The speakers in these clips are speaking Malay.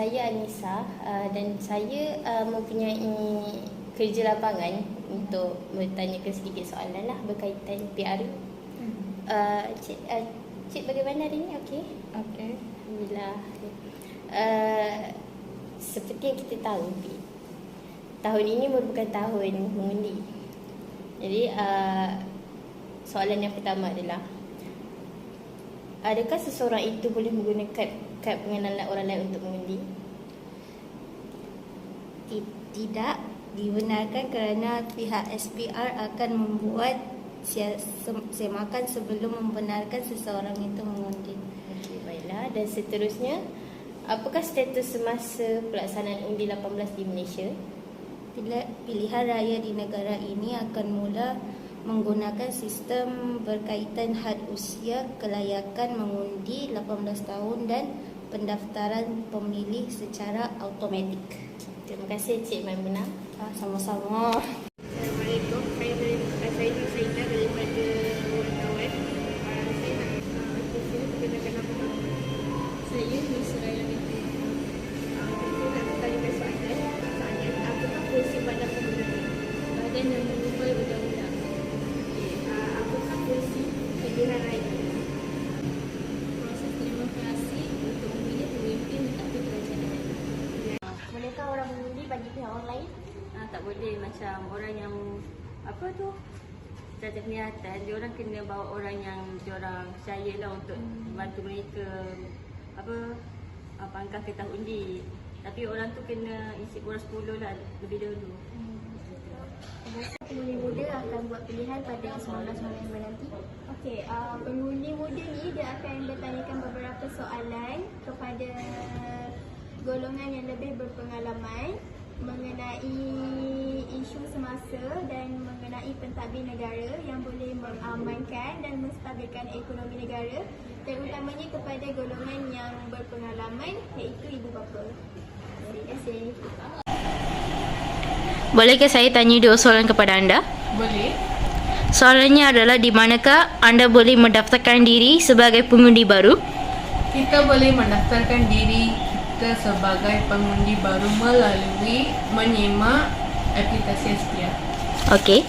Saya Anissa dan saya mempunyai kerja lapangan untuk bertanyakan sedikit soalan lah berkaitan PRU. Cik bagaimana hari ini? Okey? Okey. Alhamdulillah. Seperti yang kita tahu, tahun ini merupakan tahun mengundi. Jadi soalan yang pertama adalah, adakah seseorang itu boleh menggunakan kad pengenalan orang lain untuk mengundi? Tidak dibenarkan kerana pihak SPR akan membuat semakan sebelum membenarkan seseorang itu mengundi. Okey, baiklah. Dan seterusnya, apakah status semasa pelaksanaan undi 18 di Malaysia? Pilihan raya di negara ini akan mula menggunakan sistem berkaitan had usia, kelayakan mengundi 18 tahun dan pendaftaran pemilih secara automatik. Terima kasih Cik Maimunah. Sama-sama. Assalamualaikum. Saya Nur Saidah daripada wartawan. Saya nak perkenalkan nama saya Nur Suraya binti. Saya nak bertanya soalan. Apakah fungsi Badan Pembangunan? Badan yang mengubah undang-undang. Apakah fungsi pilihan raya? Proses demokrasi untuk memilih pemimpin mentadbir kerajaan. Bolehkah orang mengundi bagi pihak orang lain? Tak boleh, macam orang yang apa tu cacat penglihatan, dia orang kena bawa orang yang dia orang percaya lah untuk bantu mereka pangkah kertas undi. Tapi orang tu kena isi borang 10 lah lebih dahulu. Pengundi muda akan buat pilihan pada 19 November nanti. Okey, pengundi muda ni dia akan bertanyakan beberapa soalan kepada golongan yang lebih berpengalaman mengenai isu semasa dan mengenai pentadbir negara yang boleh mengamankan dan menstabilkan ekonomi negara, terutamanya kepada golongan yang berpengalaman iaitu ibu bapa. Terima kasih. Bolehkah saya tanya dua soalan kepada anda? Boleh. Soalannya adalah, di manakah anda boleh mendaftarkan diri sebagai pengundi baru? Kita boleh mendaftarkan diri kita sebagai pengundi baru melalui menyemak aplikasi SPR. Okey.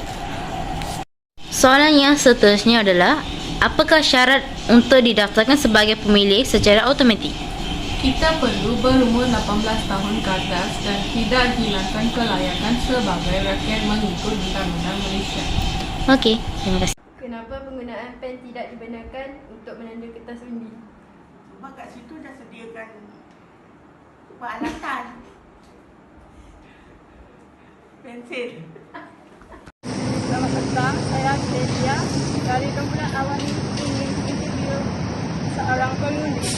Soalan yang seterusnya adalah, apakah syarat untuk didaftarkan sebagai pemilih secara automatik? Kita perlu berumur 18 tahun ke atas dan tidak hilangkan kelayakan sebagai rakyat mengikut Undang-Undang Malaysia. Okey, terima kasih. Kenapa penggunaan pen tidak dibenarkan untuk menanda kertas undi? Sebab kat situ dah sediakan peralatan. Pensil. Selamat petang, saya Celia dari kumpulan awam ingin interview seorang pengundi.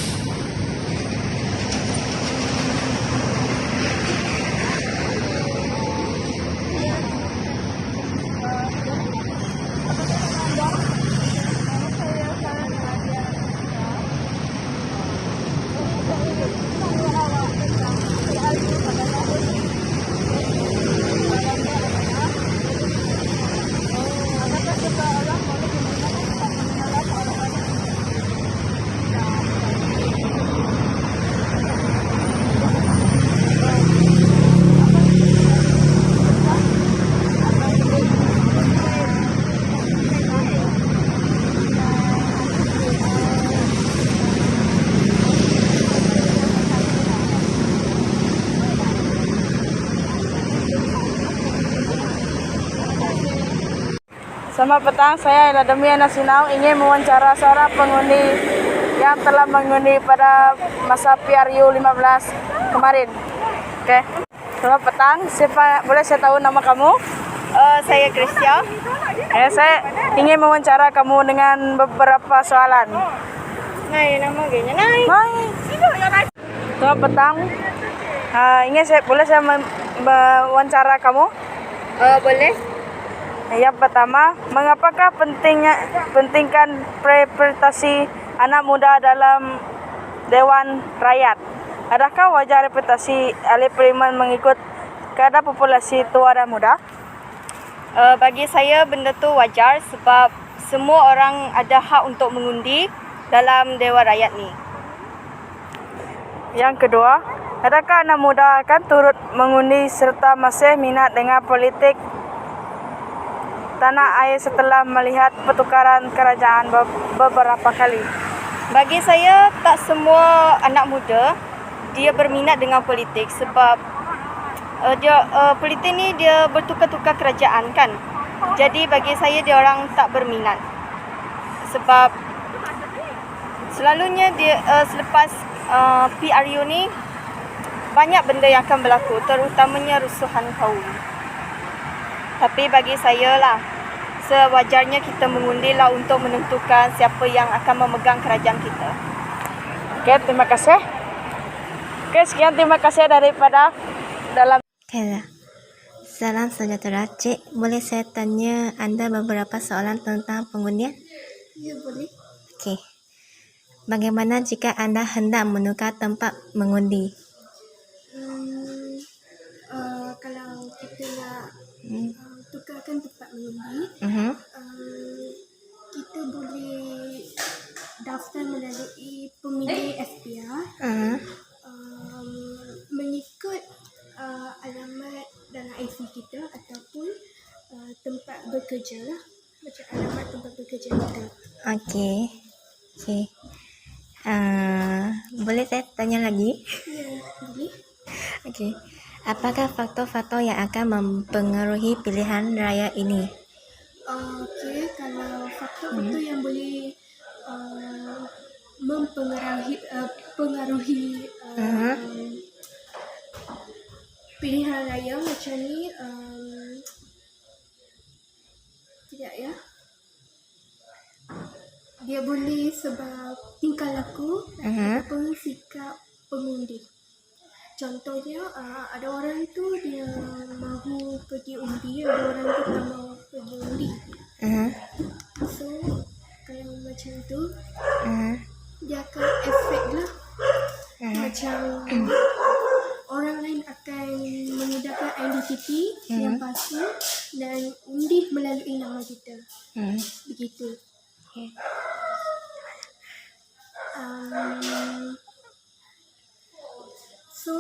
Selamat petang, saya Ella Demiana Sinau ingin mewawancara seorang pengundi yang telah mengundi pada masa PRU 15 kemarin. Okey. Selamat petang, boleh saya tahu nama kamu? Saya Kristia. Saya ingin mewawancara kamu dengan beberapa soalan. Nama gayanya Nai. Selamat petang. Boleh saya mewawancara kamu? Boleh. Yang pertama, mengapakah pentingkan representasi anak muda dalam Dewan Rakyat? Adakah wajar representasi ahli parlimen mengikut kadar populasi tua dan muda? Bagi saya benda tu wajar sebab semua orang ada hak untuk mengundi dalam Dewan Rakyat ni. Yang kedua, adakah anak muda akan turut mengundi serta masih minat dengan politik tanah air setelah melihat pertukaran kerajaan beberapa kali? Bagi saya, tak semua anak muda dia berminat dengan politik sebab politik ni dia bertukar-tukar kerajaan kan. Jadi bagi saya dia orang tak berminat. Sebab selalunya dia selepas PRU ni banyak benda yang akan berlaku, terutamanya rusuhan kaum. Tapi bagi saya lah, sewajarnya kita mengundilah untuk menentukan siapa yang akan memegang kerajaan kita. Okey, terima kasih. Okey, sekian terima kasih daripada dalam. Okeylah. Salam sejahtera, Cik. Boleh saya tanya anda beberapa soalan tentang pengundian? Ya, boleh. Okey. Bagaimana jika anda hendak menukar tempat mengundi? Kalau kita nak tukarkan tempat mengundi, kita boleh daftar melalui pemilih FPR, mengikut alamat dalam IC kita ataupun tempat bekerja lah, macam alamat tempat bekerja kita. Okey. Boleh saya tanya lagi? Ya, boleh. Okey. Apakah faktor-faktor yang akan mempengaruhi pilihan raya ini? Okey, kalau faktor-faktor yang boleh mempengaruhi pilihan raya macam ni, tidak ya. Dia boleh sebab tingkah laku ataupun sikap pengundi. Contohnya, ada orang tu dia mahu pergi undi, ada orang tu tak mahu pergi undi. So, kalau macam tu, dia akan efek lah. Macam orang lain akan menggunakan identiti yang palsu dan undi melalui nama kita. Begitu. So,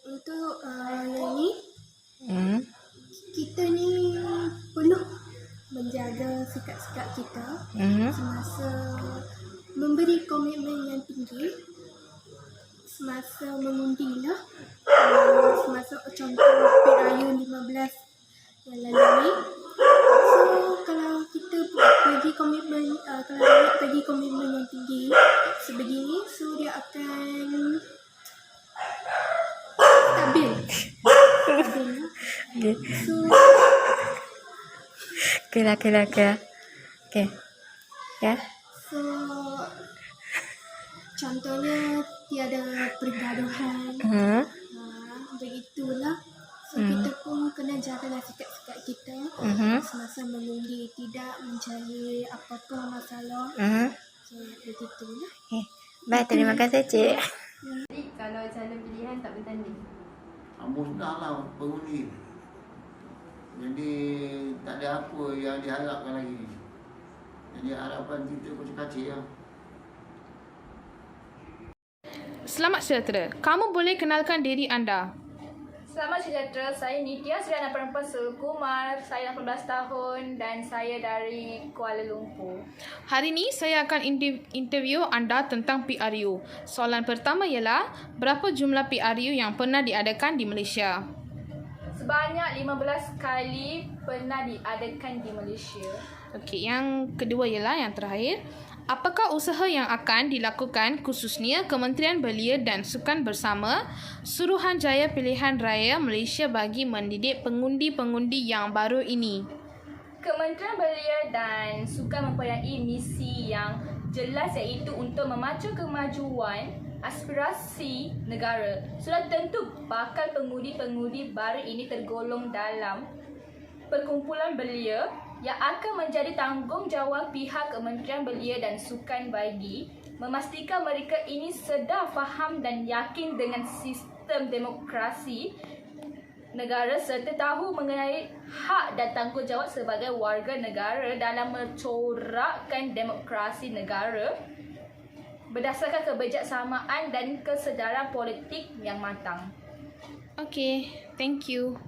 untuk yang ni, kita ni perlu menjaga sikap-sikap kita semasa memberi komitmen yang tinggi, semasa mengundi lah, semasa contoh PRU 15 yang lalu ni. So, kalau kita bagi komitmen, kalau nak bagi komitmen yang tinggi sebegini, so dia akan stabil. Okey. So, Okey. Ya. so contohnya tiada pergaduhan. Begitulah. So kita pun kena jagalah sikap-sikap kita semasa mengundi, tidak mencari apa-apa masalah. So begitulah. Okey. Baik, terima kasih, Cik. Kalau calon pilihan tak bertanding. Musnahlah pengundi. Jadi tak ada apa yang diharapkan lagi. Jadi harapan kita kacik-kacik lah. Selamat sejahtera. Kamu boleh kenalkan diri anda. Selamat sejahtera, saya Nitya Suriana Perempuan Sulkumar, saya 18 tahun dan saya dari Kuala Lumpur. Hari ini saya akan interview anda tentang PRU. Soalan pertama ialah, berapa jumlah PRU yang pernah diadakan di Malaysia? Sebanyak 15 kali pernah diadakan di Malaysia. Okey, yang kedua ialah yang terakhir. Apakah usaha yang akan dilakukan khususnya Kementerian Belia dan Sukan bersama Suruhanjaya Pilihan Raya Malaysia bagi mendidik pengundi-pengundi yang baru ini? Kementerian Belia dan Sukan mempunyai misi yang jelas iaitu untuk memacu kemajuan aspirasi negara. Sudah tentu bakal pengundi-pengundi baru ini tergolong dalam perkumpulan belia yang akan menjadi tanggungjawab pihak Kementerian Belia dan Sukan bagi memastikan mereka ini sedar, faham dan yakin dengan sistem demokrasi negara serta tahu mengenai hak dan tanggungjawab sebagai warga negara dalam mencorakkan demokrasi negara berdasarkan kebijaksanaan dan kesedaran politik yang matang. Okay, thank you.